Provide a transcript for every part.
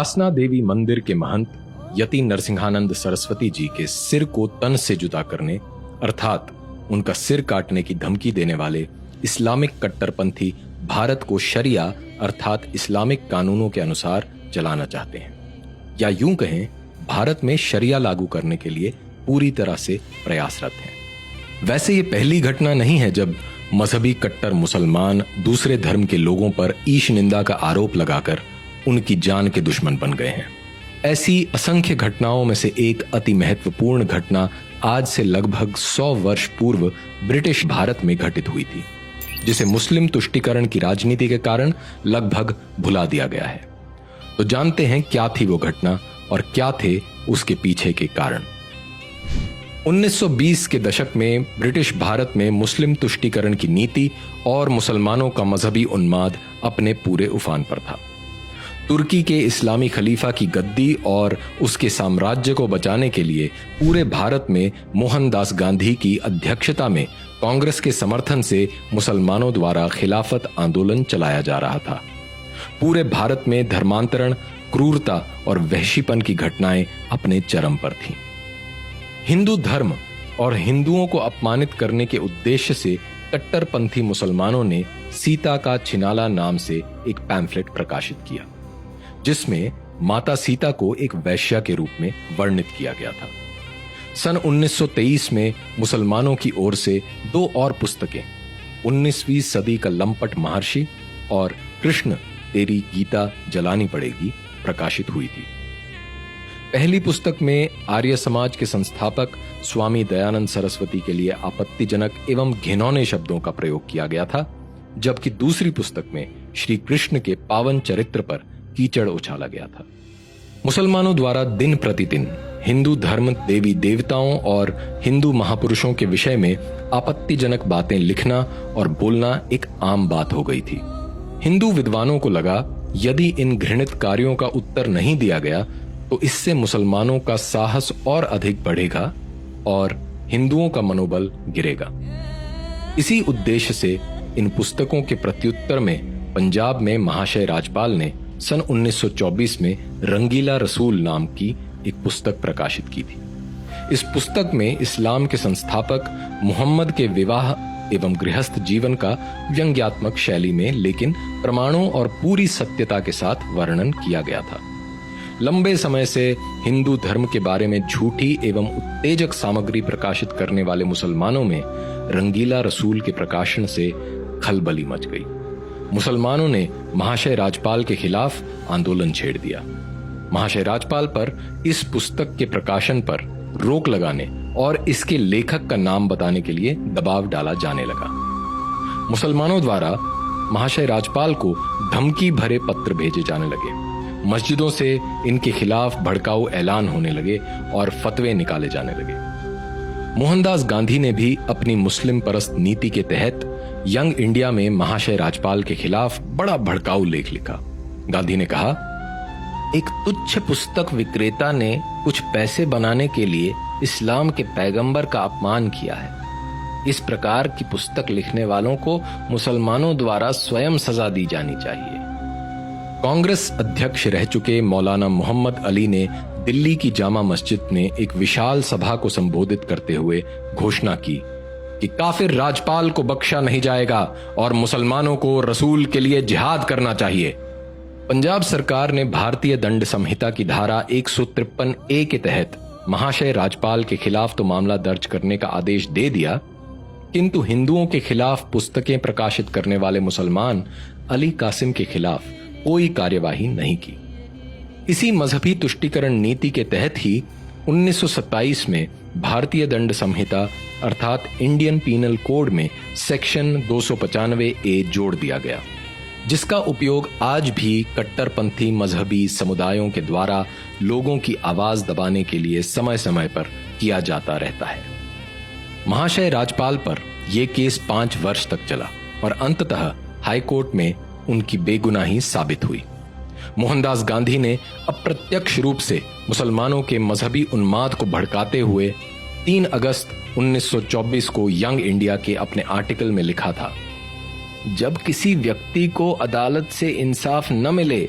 वासना देवी मंदिर के महंत यति नरसिंहानंद सरस्वती जी के सिर को तन से जुदा करने अर्थात उनका सिर काटने की धमकी देने वाले इस्लामिक कट्टरपंथी भारत को शरिया अर्थात इस्लामिक कानूनों के अनुसार चलाना चाहते हैं, या यूं कहें भारत में शरिया लागू करने के लिए पूरी तरह से प्रयासरत हैं। वैसे ये पहली घटना नहीं है जब मजहबी कट्टर मुसलमान दूसरे धर्म के लोगों पर ईश निंदा का आरोप लगाकर उनकी जान के दुश्मन बन गए हैं। ऐसी असंख्य घटनाओं में से एक अति महत्वपूर्ण घटना आज से लगभग 100 वर्ष पूर्व ब्रिटिश भारत में घटित हुई थी, जिसे मुस्लिम तुष्टीकरण की राजनीति के कारण लगभग भुला दिया गया है। तो जानते हैं क्या थी वो घटना और क्या थे उसके पीछे के कारण। 1920 के दशक में ब्रिटिश भारत में मुस्लिम तुष्टीकरण की नीति और मुसलमानों का मजहबी उन्माद अपने पूरे उफान पर था। तुर्की के इस्लामी खलीफा की गद्दी और उसके साम्राज्य को बचाने के लिए पूरे भारत में मोहनदास गांधी की अध्यक्षता में कांग्रेस के समर्थन से मुसलमानों द्वारा खिलाफत आंदोलन चलाया जा रहा था। पूरे भारत में धर्मांतरण, क्रूरता और वहशीपन की घटनाएं अपने चरम पर थीं। हिंदू धर्म और हिंदुओं को अपमानित करने के उद्देश्य से कट्टरपंथी मुसलमानों ने सीता का छिनाला नाम से एक पैम्फलेट प्रकाशित किया, जिसमें माता सीता को एक वैश्या के रूप में वर्णित किया गया था। सन 1923 में मुसलमानों की ओर से 2 और पुस्तकें 19वीं सदी का लंपट महर्षि और कृष्ण तेरी गीता जलानी पड़ेगी प्रकाशित हुई थी। पहली पुस्तक में आर्य समाज के संस्थापक स्वामी दयानंद सरस्वती के लिए आपत्तिजनक एवं घिनौने शब्दों का प्रयोग किया गया था, जबकि दूसरी पुस्तक में श्री कृष्ण के पावन चरित्र पर कीचड़ उछाला गया था। मुसलमानों द्वारा दिन प्रतिदिन हिंदू धर्म, देवी देवताओं और हिंदू महापुरुषों के विषय में आपत्तिजनक बातें लिखना और बोलना एक आम बात हो गई थी। हिंदू विद्वानों को लगा यदि इन घृणित कार्यों का उत्तर नहीं दिया गया तो इससे मुसलमानों का साहस और अधिक बढ़ेगा और हिंदुओं का मनोबल गिरेगा। इसी उद्देश्य से इन पुस्तकों के प्रत्युत्तर में पंजाब में महाशय राजपाल ने सन 1924 में रंगीला रसूल नाम की एक पुस्तक प्रकाशित की थी। इस पुस्तक में इस्लाम के संस्थापक मुहम्मद के विवाह एवं गृहस्थ जीवन का व्यंग्यात्मक शैली में लेकिन प्रमाणों और पूरी सत्यता के साथ वर्णन किया गया था। लंबे समय से हिंदू धर्म के बारे में झूठी एवं उत्तेजक सामग्री प्रकाशित करने वाले मुसलमानों में रंगीला रसूल के प्रकाशन से खलबली मच गई। मुसलमानों ने महाशय राजपाल के खिलाफ आंदोलन छेड़ दिया। महाशय राजपाल पर इस पुस्तक के प्रकाशन पर रोक लगाने और इसके लेखक का नाम बताने के लिए दबाव डाला जाने लगा। मुसलमानों द्वारा महाशय राजपाल को धमकी भरे पत्र भेजे जाने लगे। मस्जिदों से इनके खिलाफ भड़काऊ ऐलान होने लगे और फतवे निकाले जाने लगे। मोहनदास गांधी ने भी अपनी मुस्लिम परस्त नीति के तहत यंग इंडिया में महाशय राजपाल के खिलाफ बड़ा भड़काऊ लेख लिखा। गांधी ने कहा, एक तुच्छ पुस्तक विक्रेता ने कुछ पैसे बनाने के लिए इस्लाम के पैगंबर का अपमान किया है। इस प्रकार की पुस्तक लिखने वालों को मुसलमानों द्वारा स्वयं सजा दी जानी चाहिए। कांग्रेस अध्यक्ष रह चुके मौलाना मोहम्मद अली ने दिल्ली की जामा मस्जिद में एक विशाल सभा को संबोधित करते हुए घोषणा की कि काफिर राजपाल को बख्शा नहीं जाएगा और मुसलमानों को रसूल के लिए जिहाद करना चाहिए। पंजाब सरकार ने भारतीय दंड संहिता की धारा 153A के तहत महाशय राजपाल के खिलाफ तो मामला दर्ज करने का आदेश दे दिया, किंतु हिंदुओं के खिलाफ पुस्तकें प्रकाशित करने वाले मुसलमान अली कासिम के खिलाफ कोई कार्यवाही नहीं की। इसी मजहबी तुष्टीकरण नीति के तहत ही 1927 में भारतीय दंड संहिता अर्थात इंडियन पीनल कोड में सेक्शन 295A जोड़ दिया गया, जिसका उपयोग आज भी कट्टरपंथी मजहबी समुदायों के द्वारा लोगों की आवाज दबाने के लिए समय समय पर किया जाता रहता है। महाशय राजपाल पर यह केस 5 वर्ष तक चला और अंततः हाईकोर्ट में उनकी बेगुनाही साबित हुई। मोहनदास गांधी ने अप्रत्यक्ष रूप से मुसलमानों के मजहबी उन्माद को भड़काते हुए 3 अगस्त 1924 को यंग इंडिया के अपने आर्टिकल में लिखा था, जब किसी व्यक्ति को अदालत से इंसाफ न मिले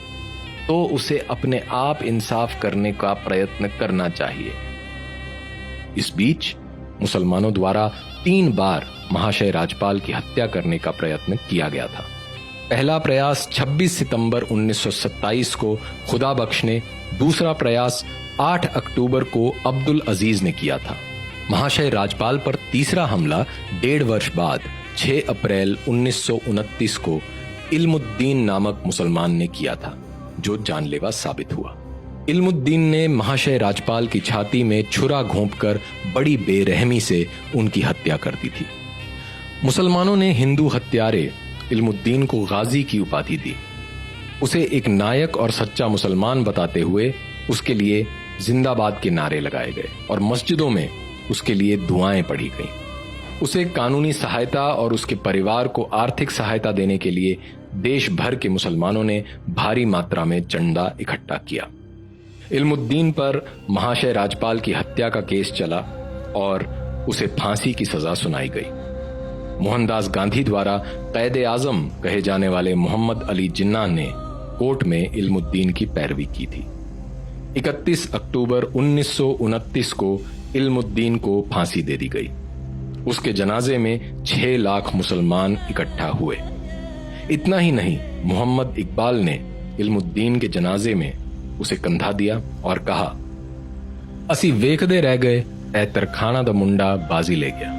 तो उसे अपने आप इंसाफ करने का प्रयत्न करना चाहिए। इस बीच मुसलमानों द्वारा 3 बार महाशय राजपाल की हत्या करने का प्रयत्न किया गया था। पहला प्रयास 26 सितंबर 1927 को खुदा बख्श ने, दूसरा प्रयास 8 अक्टूबर को अब्दुल अजीज ने किया था। महाशय राजपाल पर तीसरा हमला 1.5 वर्ष बाद 6 अप्रैल 1929 को इल्मुद्दीन नामक मुसलमान ने किया था, जो जानलेवा साबित हुआ। इल्मुद्दीन ने महाशय राजपाल की छाती में छुरा घोंपकर बड़ी बेरहमी से उनकी हत्या कर दी थी। मुसलमानों ने हिंदू हत्यारे इल्मुद्दीन को गाजी की उपाधि दी। उसे एक नायक और सच्चा मुसलमान बताते हुए उसके लिए जिंदाबाद के नारे लगाए गए और मस्जिदों में उसके लिए दुआएं पढ़ी गईं। उसे कानूनी सहायता और उसके परिवार को आर्थिक सहायता देने के लिए देश भर के मुसलमानों ने भारी मात्रा में चंदा इकट्ठा किया। इल्मुद्दीन पर महाशय राजपाल की हत्या का केस चला और उसे फांसी की सजा सुनाई गई। मोहनदास गांधी द्वारा कैद आजम कहे जाने वाले मोहम्मद अली जिन्ना ने कोर्ट में इल्मुद्दीन की पैरवी की थी। 31 अक्टूबर 1929 को इल्मुद्दीन को फांसी दे दी गई। उसके जनाजे में 6 लाख मुसलमान इकट्ठा हुए। इतना ही नहीं, मोहम्मद इकबाल ने इल्मुद्दीन के जनाजे में उसे कंधा दिया और कहा, असी वेखदे रह गए ऐ तरखाना दा मुंडा बाजी ले गया।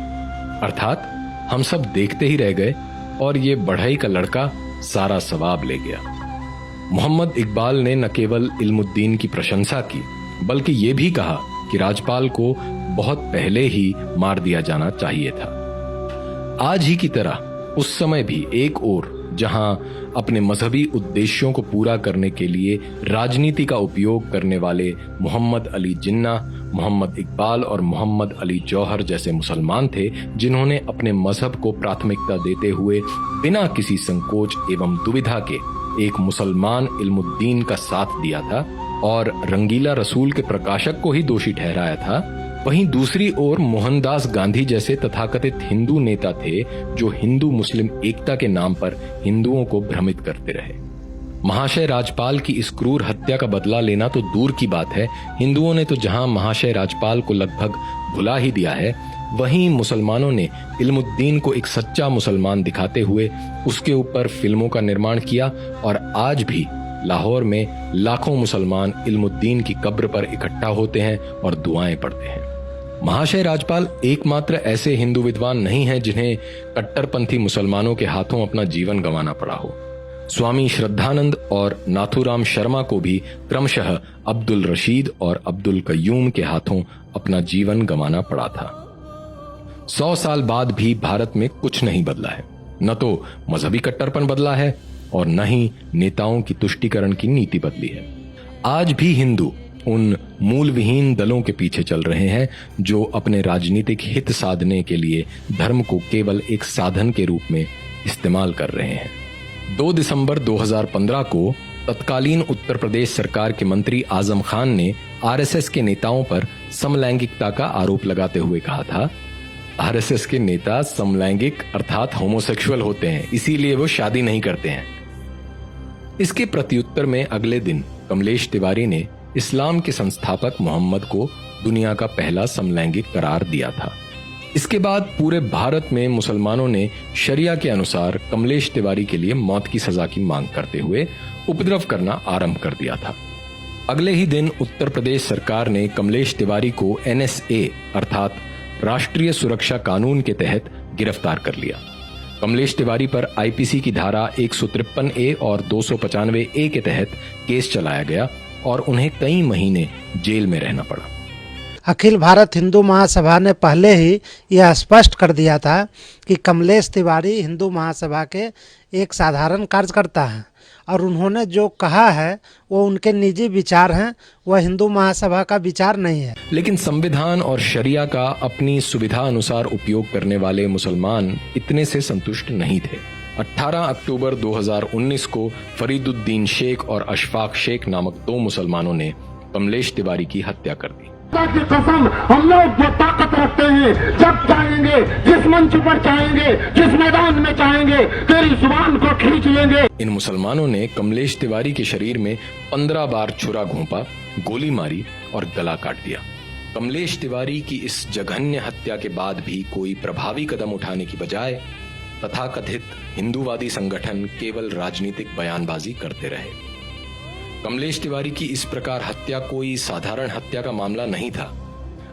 अर्थात हम सब देखते ही रह गए और ये बढ़ई का लड़का सारा सवाब ले गया। मोहम्मद इकबाल ने न केवल इल्मुद्दीन की प्रशंसा की, बल्कि ये भी कहा कि राजपाल को बहुत पहले ही मार दिया जाना चाहिए था। आज ही की तरह उस समय भी एक ओर जहां अपने मजहबी उद्देश्यों को पूरा करने के लिए राजनीति का उपयोग करने वाले मोहम्मद अली जिन्ना, मोहम्मद इकबाल और मोहम्मद अली जौहर जैसे मुसलमान थे, जिन्होंने अपने मजहब को प्राथमिकता देते हुए बिना किसी संकोच एवं दुविधा के एक मुसलमान इल्मुद्दीन का साथ दिया था और रंगीला रसूल के प्रकाशक को ही दोषी ठहराया था, वहीं दूसरी ओर मोहनदास गांधी जैसे तथाकथित हिंदू नेता थे जो हिंदू मुस्लिम एकता के नाम पर हिंदुओं को भ्रमित करते रहे। महाशय राजपाल की इस क्रूर हत्या का बदला लेना तो दूर की बात है, हिंदुओं ने तो जहां महाशय राजपाल को लगभग भुला ही दिया है, वहीं मुसलमानों ने इल्मुद्दीन को एक सच्चा मुसलमान दिखाते हुए उसके ऊपर फिल्मों का निर्माण किया और आज भी लाहौर में लाखों मुसलमान इल्मुद्दीन की कब्र पर इकट्ठा होते हैं और दुआएं पढ़ते हैं। महाशय राजपाल एकमात्र ऐसे हिंदू विद्वान नहीं हैं जिन्हें कट्टरपंथी मुसलमानों के हाथों अपना जीवन गंवाना पड़ा हो। स्वामी श्रद्धानंद और नाथूराम शर्मा को भी क्रमशः अब्दुल रशीद और अब्दुल कय्यूम के हाथों अपना जीवन गंवाना पड़ा था। 100 साल बाद भी भारत में कुछ नहीं बदला है। न तो मजहबी कट्टरपन बदला है और न ही नेताओं की तुष्टीकरण की नीति बदली है। आज भी हिंदू उन मूल विहीन दलों के पीछे चल रहे हैं जो अपने राजनीतिक हित साधने के लिए धर्म को केवल एक साधन के रूप में इस्तेमाल कर रहे हैं। 2 दिसंबर 2015 को तत्कालीन उत्तर प्रदेश सरकार के मंत्री आजम खान ने आरएसएस के नेताओं पर समलैंगिकता का आरोप लगाते हुए कहा था, आरएसएस के नेता समलैंगिक अर्थात होमोसेक्सुअल होते हैं, इसीलिए वो शादी नहीं करते हैं। इसके प्रत्युत्तर में अगले दिन कमलेश तिवारी ने इस्लाम के संस्थापक मोहम्मद को दुनिया का पहला समलैंगिक करार दिया था। इसके बाद पूरे भारत में मुसलमानों ने शरिया के अनुसार कमलेश तिवारी के लिए मौत की सजा की मांग करते हुए उपद्रव करना आरंभ कर दिया था। अगले ही दिन उत्तर प्रदेश सरकार ने कमलेश तिवारी को NSA अर्थात राष्ट्रीय सुरक्षा कानून के तहत गिरफ्तार कर लिया। कमलेश तिवारी पर IPC की धारा 153A और 295A के तहत केस चलाया गया और उन्हें कई महीने जेल में रहना पड़ा। अखिल भारत हिंदू महासभा ने पहले ही यह स्पष्ट कर दिया था कि कमलेश तिवारी हिंदू महासभा के एक साधारण कार्यकर्ता हैं और उन्होंने जो कहा है वो उनके निजी विचार हैं, वह हिंदू महासभा का विचार नहीं है। लेकिन संविधान और शरिया का अपनी सुविधा अनुसार उपयोग करने वाले मुसलमान इतने से संतुष्ट नहीं थे। 18 अक्टूबर 2019 को फरीदुद्दीन शेख और अशफाक शेख नामक 2 मुसलमानों ने कमलेश तिवारी की हत्या कर दी। की कसम, हम लोग जो ताकत रखते हैं जब चाहेंगे जिस मंच पर चाहेंगे, जिस मैदान में चाहेंगे, तेरी जुबान को खींच लेंगे। इन मुसलमानों ने कमलेश तिवारी के शरीर में 15 बार छुरा घोंपा, गोली मारी और गला काट दिया। कमलेश तिवारी की इस जघन्य हत्या के बाद भी कोई प्रभावी कदम उठाने की बजाय तथाकथित हिंदूवादी संगठन केवल राजनीतिक बयानबाजी करते रहे। कमलेश तिवारी की इस प्रकार हत्या कोई साधारण हत्या का मामला नहीं था।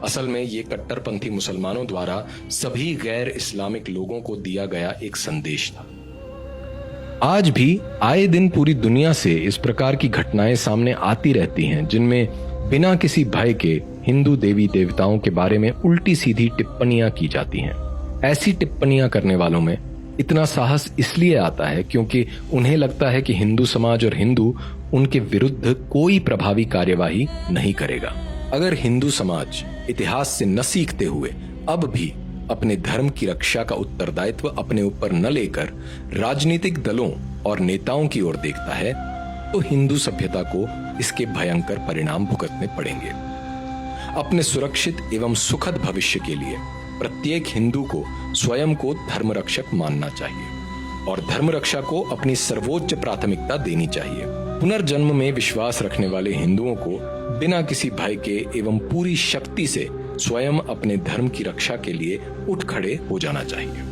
असल में ये कट्टरपंथी मुसलमानों द्वारा सभी गैर इस्लामिक लोगों को दिया गया एक संदेश था। आज भी आए दिन पूरी दुनिया से इस प्रकार की घटनाएं सामने आती रहती हैं, जिनमें बिना किसी भय के हिंदू देवी देवताओं के बारे में उल्टी सीधी टिप्पणियां की जाती हैं। ऐसी टिप्पणियां करने वालों में इतना साहस इसलिए आता है क्योंकि उन्हें लगता है कि हिंदू समाज और हिंदू उनके विरुद्ध कोई प्रभावी कार्यवाही नहीं करेगा। अगर हिंदू समाज इतिहास से न सीखते हुए अब भी अपने धर्म की रक्षा का उत्तरदायित्व अपने ऊपर न लेकर राजनीतिक दलों और नेताओं की ओर देखता है, तो हिंदू सभ्यता को इसके भयंकर परिणाम भुगतने पड़ेंगे। अपने सुरक्षित एवं सुखद भविष्य के लिए प्रत्येक हिंदू को स्वयं को धर्म रक्षक मानना चाहिए और धर्म रक्षा को अपनी सर्वोच्च प्राथमिकता देनी चाहिए। पुनर्जन्म में विश्वास रखने वाले हिंदुओं को बिना किसी भय के एवं पूरी शक्ति से स्वयं अपने धर्म की रक्षा के लिए उठ खड़े हो जाना चाहिए।